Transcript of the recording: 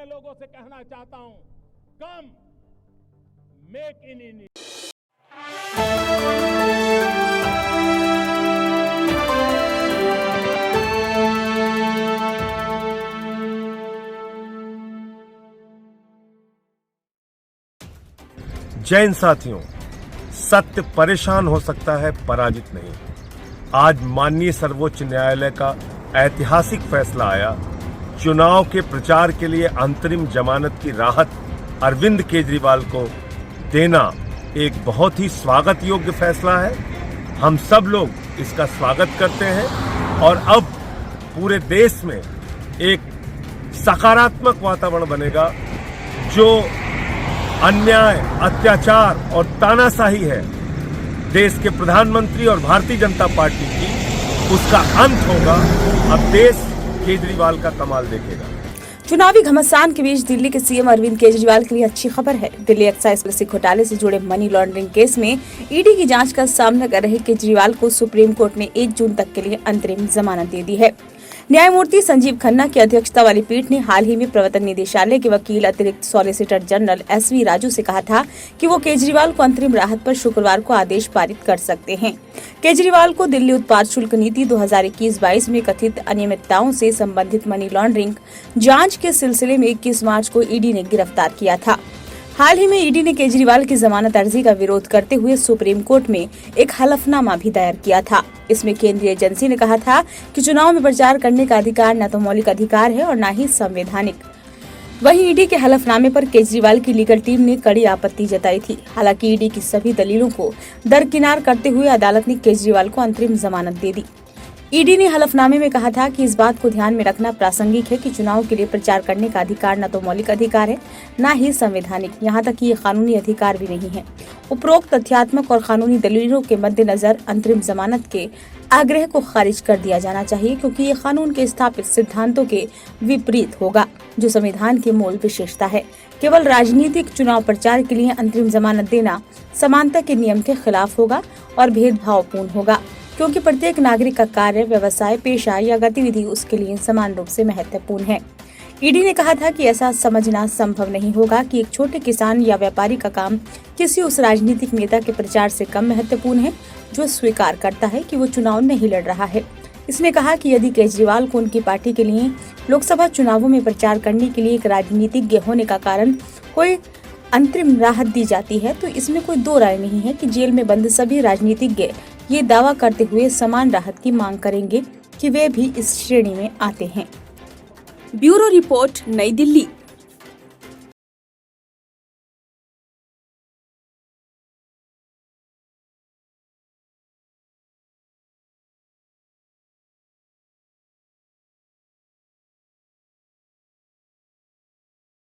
लोगों से कहना चाहता हूं, कम मेक इन इंडिया। जैन साथियों, सत्य परेशान हो सकता है, पराजित नहीं। आज माननीय सर्वोच्च न्यायालय का ऐतिहासिक फैसला आया। चुनाव के प्रचार के लिए अंतरिम जमानत की राहत अरविंद केजरीवाल को देना एक बहुत ही स्वागत योग्य फैसला है। हम सब लोग इसका स्वागत करते हैं और अब पूरे देश में एक सकारात्मक वातावरण बनेगा। जो अन्याय, अत्याचार और तानाशाही है देश के प्रधानमंत्री और भारतीय जनता पार्टी की, उसका अंत होगा। अब देश केजरीवाल का कमाल देखेगा। चुनावी घमासान के बीच दिल्ली के सीएम अरविंद केजरीवाल के लिए अच्छी खबर है। दिल्ली एक्साइज पॉलिसी घोटाले से जुड़े मनी लॉन्ड्रिंग केस में ईडी की जांच का सामना कर रहे केजरीवाल को सुप्रीम कोर्ट ने 1 जून तक के लिए अंतरिम जमानत दे दी है। न्यायमूर्ति संजीव खन्ना की अध्यक्षता वाली पीठ ने हाल ही में प्रवर्तन निदेशालय के वकील अतिरिक्त सॉलिसिटर जनरल SV राजू से कहा था कि वो केजरीवाल को अंतरिम राहत पर शुक्रवार को आदेश पारित कर सकते हैं। केजरीवाल को दिल्ली उत्पाद शुल्क नीति 2021-22 में कथित अनियमितताओं से संबंधित मनी लॉन्ड्रिंग जांच के सिलसिले में 21 मार्च को ईडी ने गिरफ्तार किया था। हाल ही में ईडी ने केजरीवाल की जमानत अर्जी का विरोध करते हुए सुप्रीम कोर्ट में एक हलफनामा भी दायर किया था। इसमें केंद्रीय एजेंसी ने कहा था कि चुनाव में प्रचार करने का अधिकार न तो मौलिक अधिकार है और न ही संवैधानिक। वहीं ईडी के हलफनामे पर केजरीवाल की लीगल टीम ने कड़ी आपत्ति जताई थी। हालांकि ईडी की सभी दलीलों को दरकिनार करते हुए अदालत ने केजरीवाल को अंतरिम जमानत दे दी। ईडी ने हलफनामे में कहा था कि इस बात को ध्यान में रखना प्रासंगिक है कि चुनाव के लिए प्रचार करने का अधिकार न तो मौलिक अधिकार है, न ही संवैधानिक, यहाँ तक कि ये कानूनी अधिकार भी नहीं है। उपरोक्त तथ्यात्मक और कानूनी दलीलों के मद्देनजर अंतरिम जमानत के आग्रह को खारिज कर दिया जाना चाहिए, क्योंकि ये कानून के स्थापित सिद्धांतों के विपरीत होगा, जो संविधान की मूल विशेषता है। केवल राजनीतिक चुनाव प्रचार के लिए अंतरिम जमानत देना समानता के नियम के खिलाफ होगा और भेदभावपूर्ण होगा, क्योंकि प्रत्येक नागरिक का कार्य, व्यवसाय, पेशा या गतिविधि उसके लिए समान रूप से महत्वपूर्ण है। ईडी ने कहा था कि ऐसा समझना संभव नहीं होगा कि एक छोटे किसान या व्यापारी का काम किसी उस राजनीतिक नेता के प्रचार से कम महत्वपूर्ण है जो स्वीकार करता है कि वो चुनाव नहीं लड़ रहा है। इसने कहा कि यदि केजरीवाल को उनकी पार्टी के लिए लोकसभा चुनावों में प्रचार करने के लिए एक राजनीतिज्ञ होने का कारण कोई अंतरिम राहत दी जाती है, तो इसमें कोई दो राय नहीं है कि जेल में बंद सभी राजनीतिज्ञ ये दावा करते हुए समान राहत की मांग करेंगे कि वे भी इस श्रेणी में आते हैं। ब्यूरो रिपोर्ट, नई दिल्ली।